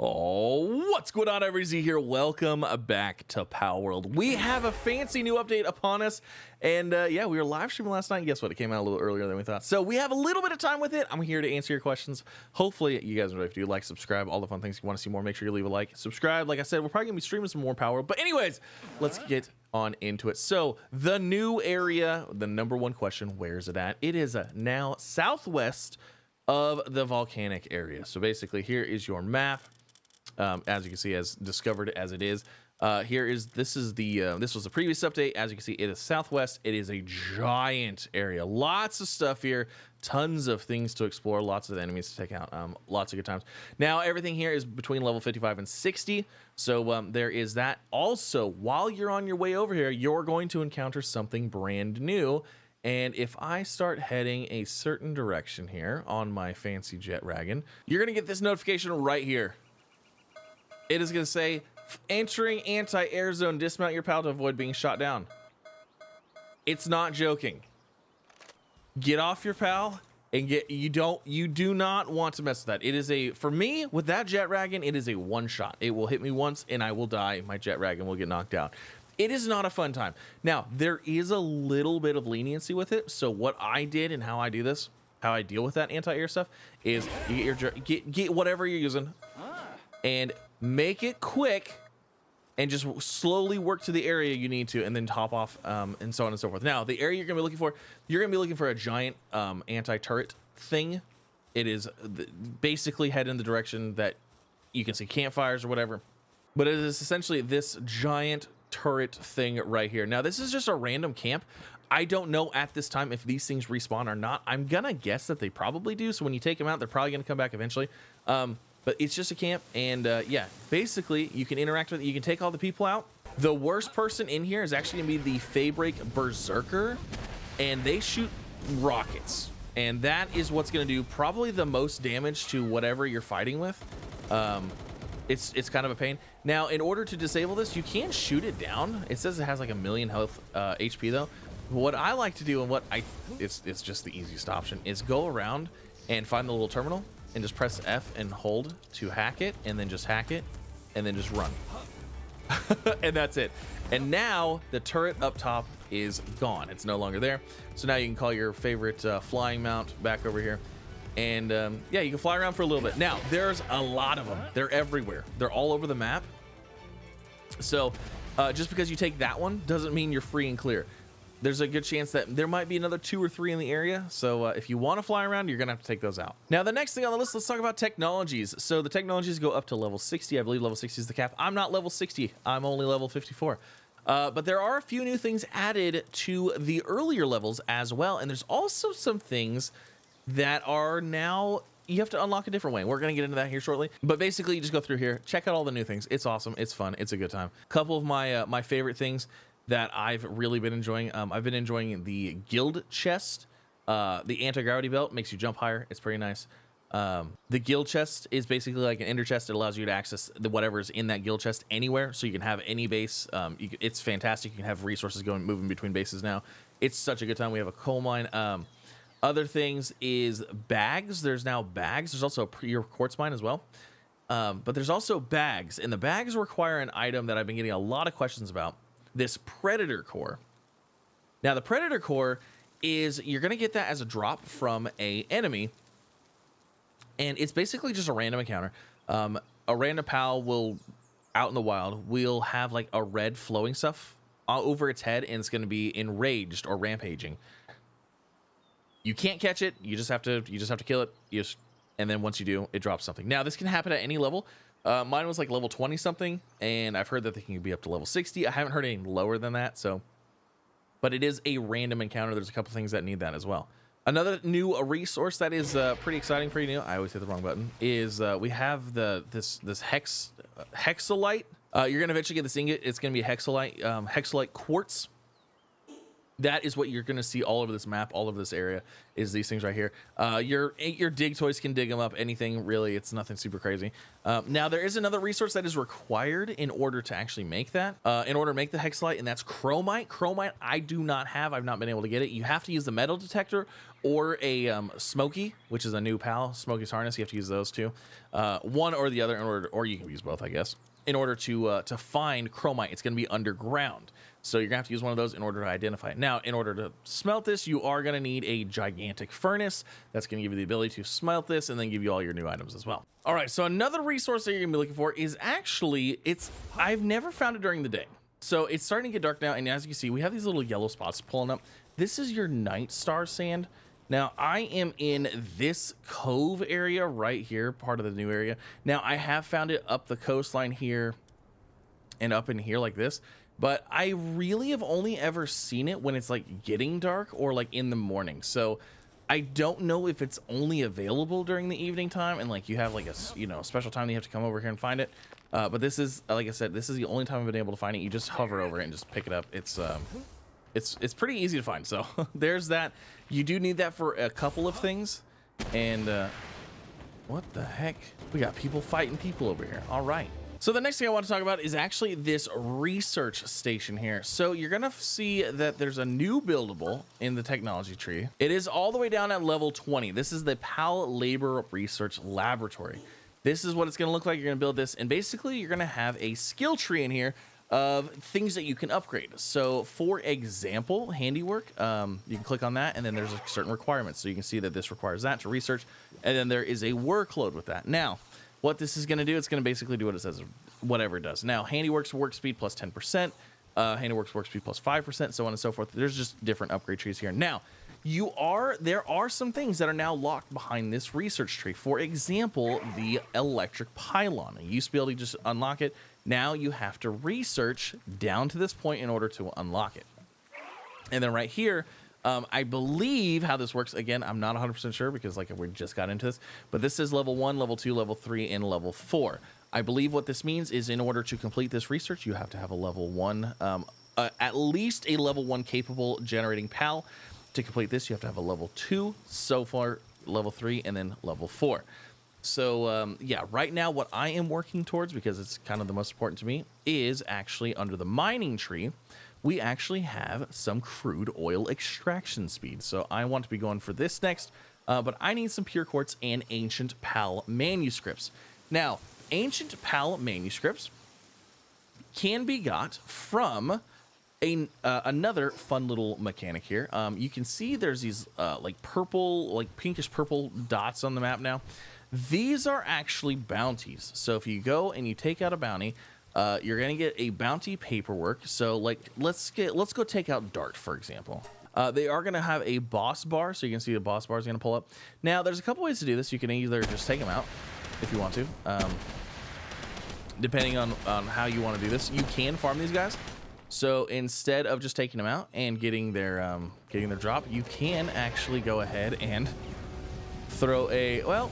Oh, what's going on, everybody? Here, welcome back to Palworld. We have a fancy new update upon us, and yeah, we were live streaming last night, and guess what? It came out a little earlier than we thought, so we have a little bit of time with it. I'm here to answer your questions. Hopefully, you guys know if you like, subscribe, all the fun things. If you want to see more, make sure you leave a like, subscribe. Like I said, we're probably gonna be streaming some more Palworld, but anyways, let's get on into it. So the new area, the number one question, where is it at? It is now southwest of the volcanic area. So basically, here is your map. As you can see, as discovered as it is, this was the previous update. As you can see, it is southwest. It is a giant area, lots of stuff here, tons of things to explore, lots of enemies to take out, lots of good times. Now everything here is between level 55 and 60, so there is that. Also, while you're on your way over here, you're going to encounter something brand new. And if I start heading a certain direction here on my fancy jet wagon, you're gonna get this notification right here. It is going to say, entering anti-air zone, dismount your PAL to avoid being shot down. It's not joking. Get off your PAL and you do not want to mess with that. It is for me, with that jet wagon, it is a one shot. It will hit me once and I will die. My jet wagon will get knocked out. It is not a fun time. Now, there is a little bit of leniency with it. So what I did and how I do this, how I deal with that anti-air stuff is you get whatever you're using and make it quick and just slowly work to the area you need to and then top off and so on and so forth. Now, the area you're gonna be looking for a giant anti-turret thing. It is basically head in the direction that you can see campfires or whatever, but it is essentially this giant turret thing right here. Now, this is just a random camp. I don't know at this time if these things respawn or not. I'm gonna guess that they probably do, so when you take them out, they're probably gonna come back eventually. But it's just a camp, and yeah, basically you can interact with it. You can take all the people out. The worst person in here is actually gonna be the Feybreak Berserker, and they shoot rockets, and that is what's gonna do probably the most damage to whatever you're fighting with. It's kind of a pain. Now, in order to disable this, you can shoot it down. It says it has like 1,000,000 health HP though. What I like to do, and it's just the easiest option, is go around and find the little terminal and just press F and hold to hack it, and then just hack it, and then just run. And that's it. And now the turret up top is gone. It's no longer there. So now you can call your favorite flying mount back over here. And yeah, you can fly around for a little bit. Now, there's a lot of them. They're everywhere. They're all over the map. So just because you take that one doesn't mean you're free and clear. There's a good chance that there might be another 2 or 3 in the area. So if you want to fly around, you're going to have to take those out. Now, the next thing on the list, let's talk about technologies. So the technologies go up to level 60. I believe level 60 is the cap. I'm not level 60. I'm only level 54. But there are a few new things added to the earlier levels as well. And there's also some things that are now, you have to unlock a different way. We're going to get into that here shortly. But basically, you just go through here, check out all the new things. It's awesome. It's fun. It's a good time. A couple of my favorite things that I've really been enjoying. I've been enjoying the guild chest. The anti-gravity belt makes you jump higher. It's pretty nice. The guild chest is basically like an ender chest. It allows you to access whatever's in that guild chest anywhere. So you can have any base. It's fantastic. You can have resources moving between bases now. It's such a good time. We have a coal mine. Other things is bags. There's now bags. There's also a pure quartz mine as well. But there's also bags. And the bags require an item that I've been getting a lot of questions about. This predator core. Now, the predator core is, you're going to get that as a drop from a enemy, and it's basically just a random encounter. A random pal will, out in the wild, will have like a red flowing stuff over its head, and it's going to be enraged or rampaging. You can't catch it. You just have to kill it. And then once you do, it drops something. Now, this can happen at any level. Mine was like level 20 something, and I've heard that they can be up to level 60. I haven't heard any lower than that, so, but it is a random encounter. There's a couple things that need that as well. Another new resource that is pretty exciting, pretty new, I always hit the wrong button, is we have this hexolite. You're gonna eventually get this ingot. It's gonna be a hexolite quartz. That is what you're going to see all over this map, all over this area, is these things right here. Your dig toys can dig them up, anything really. It's nothing super crazy. Now, there is another resource that is required in order to actually make that, in order to make the hexolite, and that's chromite. Chromite I do not have. I've not been able to get it. You have to use the metal detector, or a Smoky, which is a new PAL, Smoky's harness. You have to use those two, one or the other, in order, or you can use both, I guess, in order to find chromite. It's going to be underground, so you're gonna have to use one of those in order to identify it. Now, in order to smelt this, you are going to need a gigantic furnace. That's going to give you the ability to smelt this and then give you all your new items as well. All right, so another resource that you're gonna be looking for is actually, I've never found it during the day. So it's starting to get dark now, and as you can see, we have these little yellow spots pulling up. This is your night star sand. Now, I am in this cove area right here, part of the new area. Now, I have found it up the coastline here and up in here like this, but I really have only ever seen it when it's like getting dark or like in the morning. So I don't know if it's only available during the evening time and like you have like a, you know, special time that you have to come over here and find it. But this is, like I said, this is the only time I've been able to find it. You just hover over it and just pick it up. It's pretty easy to find. So there's that. You do need that for a couple of things. And what the heck? We got people fighting people over here. All right. So the next thing I want to talk about is actually this research station here. So you're going to see that there's a new buildable in the technology tree. It is all the way down at level 20. This is the PAL Labor Research Laboratory. This is what it's going to look like. You're going to build this, and basically you're going to have a skill tree in here of things that you can upgrade. So for example, handiwork, you can click on that, and then there's a certain requirements. So you can see that this requires that to research, and then there is a workload with that. Now, what this is going to do, it's going to basically do what it says, whatever it does. Now, handiwork's work speed plus 10%, handiwork's work speed plus 5%, so on and so forth. There's just different upgrade trees here. Now, there are some things that are now locked behind this research tree. For example, the electric pylon. You used to be able to just unlock it. Now you have to research down to this point in order to unlock it. And then right here, I believe how this works, again, I'm not 100% sure because like we just got into this, but this is level 1, level 2, level 3, and level 4. I believe what this means is in order to complete this research, you have to have a level 1, at least a level 1 capable generating PAL. To complete this, you have to have a level 2, so far level 3, and then level 4. So yeah, right now what I am working towards, because it's kind of the most important to me, is actually under the mining tree, we actually have some crude oil extraction speed. So I want to be going for this next, but I need some pure quartz and ancient PAL manuscripts. Now, ancient PAL manuscripts can be got from another fun little mechanic here. You can see there's these like purple, like pinkish purple dots on the map now. These are actually bounties. So if you go and you take out a bounty, you're gonna get a bounty paperwork. So like let's go take out Dart, for example. They are gonna have a boss bar, so you can see the boss bar is gonna pull up. Now there's a couple ways to do this. You can either just take them out if you want to, depending on how you want to do this. You can farm these guys. So instead of just taking them out and getting their drop, you can actually go ahead and throw a, well,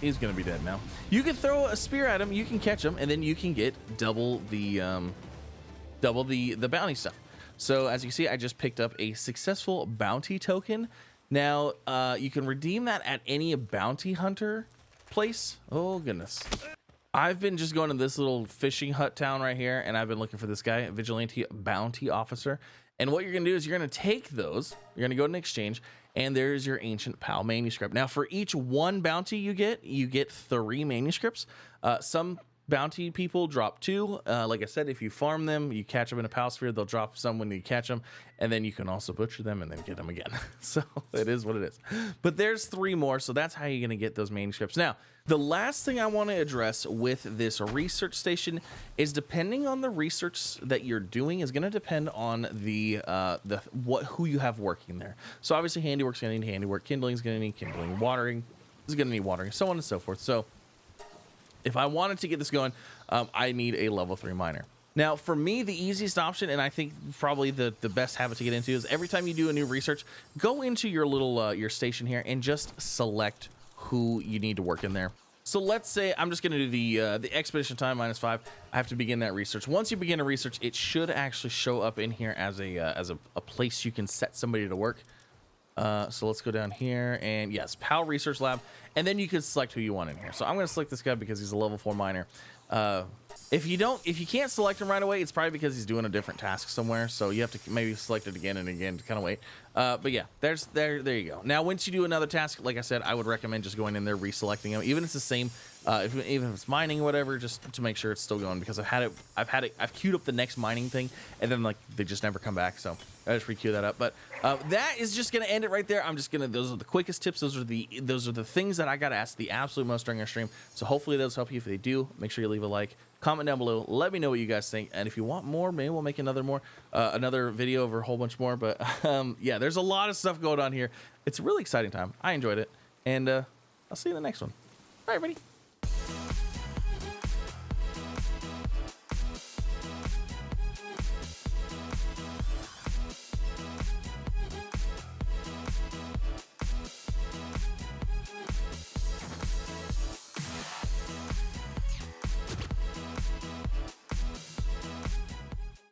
he's gonna be dead now. You can throw a spear at him, you can catch him, and then you can get double the bounty stuff. So as you can see, I just picked up a successful bounty token. Now you can redeem that at any bounty hunter place. Oh goodness. I've been just going to this little fishing hut town right here, and I've been looking for this guy, Vigilante Bounty Officer. And what you're going to do is you're going to take those, you're going to go to an exchange, and there's your ancient PAL manuscript. Now, for each one bounty you get 3 manuscripts. Some bounty people drop 2. Like I said, if you farm them, you catch them in a PAL sphere, they'll drop some when you catch them, and then you can also butcher them and then get them again. So it is what it is. But there's 3 more, so that's how you're going to get those manuscripts. Now, the last thing I want to address with this research station is, depending on the research that you're doing, is going to depend on who you have working there. So obviously, handiwork's going to need handiwork, kindling's going to need kindling, watering is going to need watering, so on and so forth. So if I wanted to get this going, I need a level 3 miner. Now, for me, the easiest option, and I think probably the best habit to get into, is every time you do a new research, go into your little your station here and just select who you need to work in there. So let's say I'm just going to do the expedition time -5. I have to begin that research. Once you begin a research, it should actually show up in here as a place you can set somebody to work. So let's go down here, and yes, PAL Research Lab, and then you can select who you want in here. So I'm going to select this guy because he's a level 4 miner. If you can't select him right away, it's probably because he's doing a different task somewhere. So you have to maybe select it again and again to kind of wait. But yeah, there you go. Now, once you do another task, like I said, I would recommend just going in there, reselecting them, even if it's the same, even if it's mining or whatever, just to make sure it's still going, because I've queued up the next mining thing, and then like they just never come back. So I just re-queue that up. But that is just gonna end it right there. Those are the quickest tips. Those are the things that I got asked the absolute most during our stream. So hopefully those help you. If they do, make sure you leave a like. Comment down below, let me know what you guys think, and if you want more, maybe we'll make another video over a whole bunch more. But yeah, there's a lot of stuff going on here. It's a really exciting time. I enjoyed it, and I'll see you in the next one. Bye, everybody.